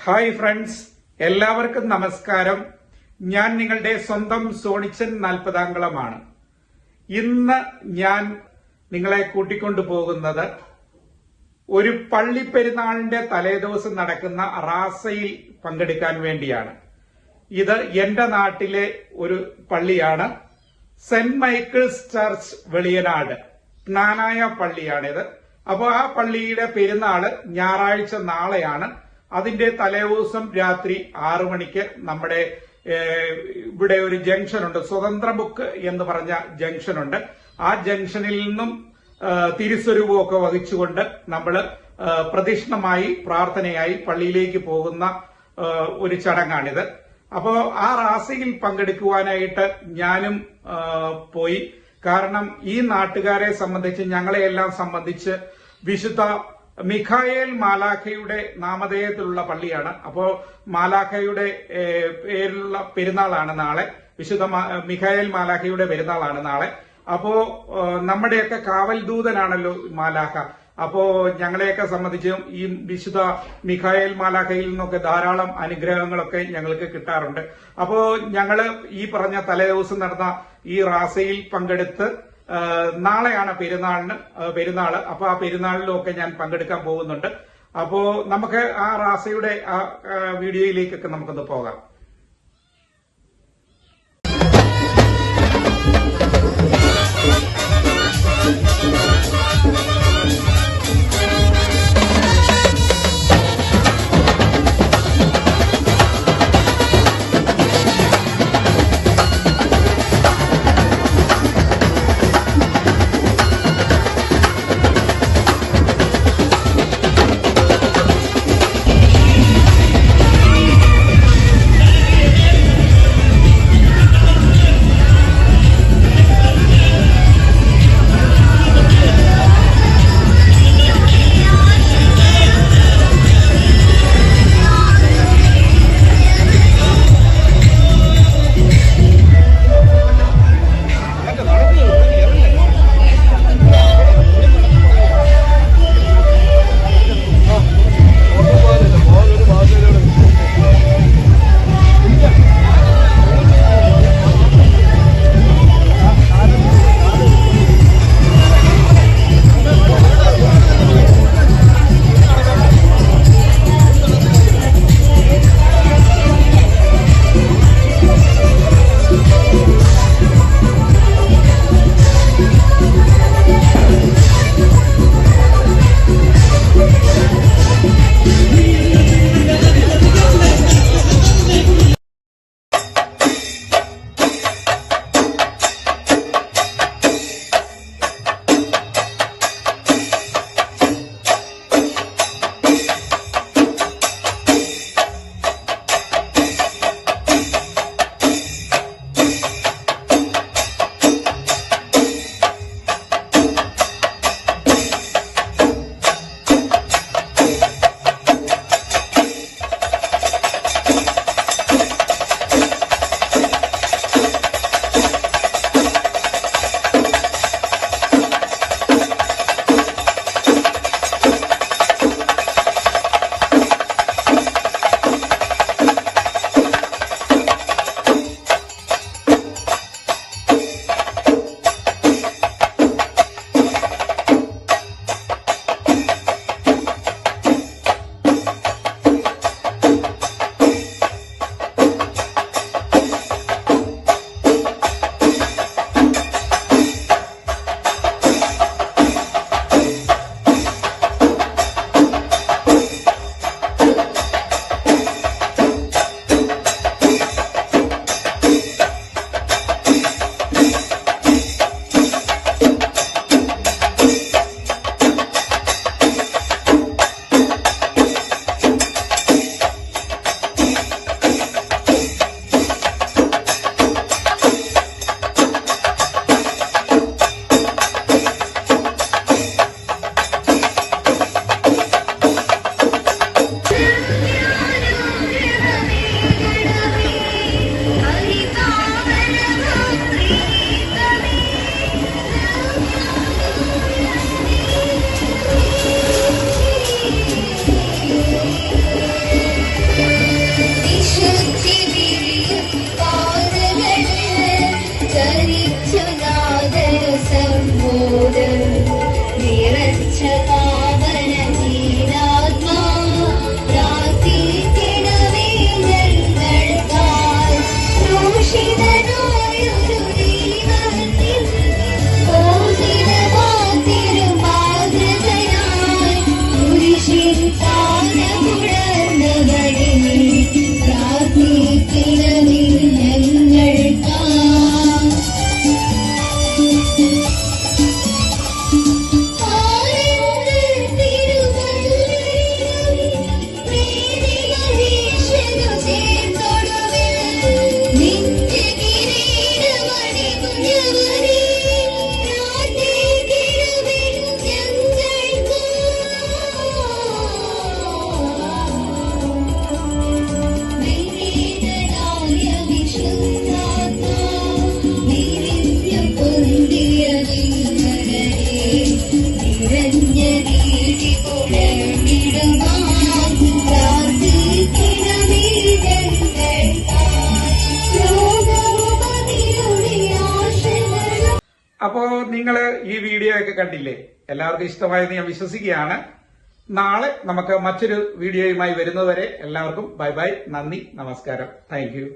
Hi friends, എല്ലാവർക്കും നമസ്കാരം. ഞാൻ നിങ്ങളുടെ സ്വന്തം സോണിച്ചൻ 40 ഇന്ന് ഞാൻ നിങ്ങളെ കൂട്ടിക്കൊണ്ടു പോകുന്നത് ഒരു പള്ളിപ്പെരുന്നാളിന്റെ തലേദിവസം നടക്കുന്ന റാസയിൽ പങ്കെടുക്കാൻ വേണ്ടിയാണ്. ഇത് എന്റെ നാട്ടിലെ ഒരു പള്ളിയാണ്. സെന്റ് മൈക്കിൾസ് ചർച്ച് വെളിയനാട്, ജ്ഞാനായ പള്ളിയാണിത്. അപ്പോൾ ആ പള്ളിയുടെ പെരുന്നാള് ഞായറാഴ്ച നാളെയാണ്. അതിന്റെ തലേദിവസം രാത്രി 6 മണിക്ക് നമ്മുടെ ഇവിടെ ഒരു ജംഗ്ഷൻ ഉണ്ട്, സ്വതന്ത്ര ബുക്ക് എന്ന് പറഞ്ഞ ജംഗ്ഷൻ ഉണ്ട്. ആ ജംഗ്ഷനിൽ നിന്നും തിരുസ്വരൂപമൊക്കെ വഹിച്ചുകൊണ്ട് നമ്മള് പ്രദക്ഷിണമായി പ്രാർത്ഥനയായി പള്ളിയിലേക്ക് പോകുന്ന ഒരു ചടങ്ങാണിത്. അപ്പോ ആ റാസയിൽ പങ്കെടുക്കുവാനായിട്ട് ഞാനും പോയി. കാരണം ഈ നാട്ടുകാരെ സംബന്ധിച്ച്, ഞങ്ങളെയെല്ലാം സംബന്ധിച്ച് വിശുദ്ധ മിഖായേൽ മാലാഖയുടെ നാമധേയത്തിലുള്ള പള്ളിയാണ്. അപ്പോ മാലാഖയുടെ പേരിലുള്ള പെരുന്നാളാണ് നാളെ. വിശുദ്ധ മിഖായേൽ മാലാഖയുടെ പെരുന്നാളാണ് നാളെ. അപ്പോ നമ്മുടെയൊക്കെ കാവൽ ദൂതനാണല്ലോ മാലാഖ. അപ്പോ ഞങ്ങളെയൊക്കെ സംബന്ധിച്ചും ഈ വിശുദ്ധ മിഖായേൽ മാലാഖയിൽ നിന്നൊക്കെ ധാരാളം അനുഗ്രഹങ്ങളൊക്കെ ഞങ്ങൾക്ക് കിട്ടാറുണ്ട്. അപ്പോ ഞങ്ങള് ഈ പറഞ്ഞ തലേദിവസം നടന്ന ഈ റാസയിൽ പങ്കെടുത്ത് നാളെയാണ് പെരുന്നാള്. അപ്പൊ ആ പെരുന്നാളിലൊക്കെ ഞാൻ പങ്കെടുക്കാൻ പോകുന്നുണ്ട്. അപ്പോ നമുക്ക് ആ റാസയുടെ ആ വീഡിയോയിലേക്കൊക്കെ നമുക്കൊന്ന് പോകാം. അപ്പോ നിങ്ങൾ ഈ വീഡിയോ ഒക്കെ കണ്ടില്ലേ, എല്ലാവർക്കും ഇഷ്ടമായെന്ന് ഞാൻ വിശ്വസിക്കുകയാണ്. നാളെ നമുക്ക് മറ്റൊരു വീഡിയോയുമായി വരുന്നതുവരെ എല്ലാവർക്കും ബൈ ബൈ, നന്ദി, നമസ്കാരം, താങ്ക് യു.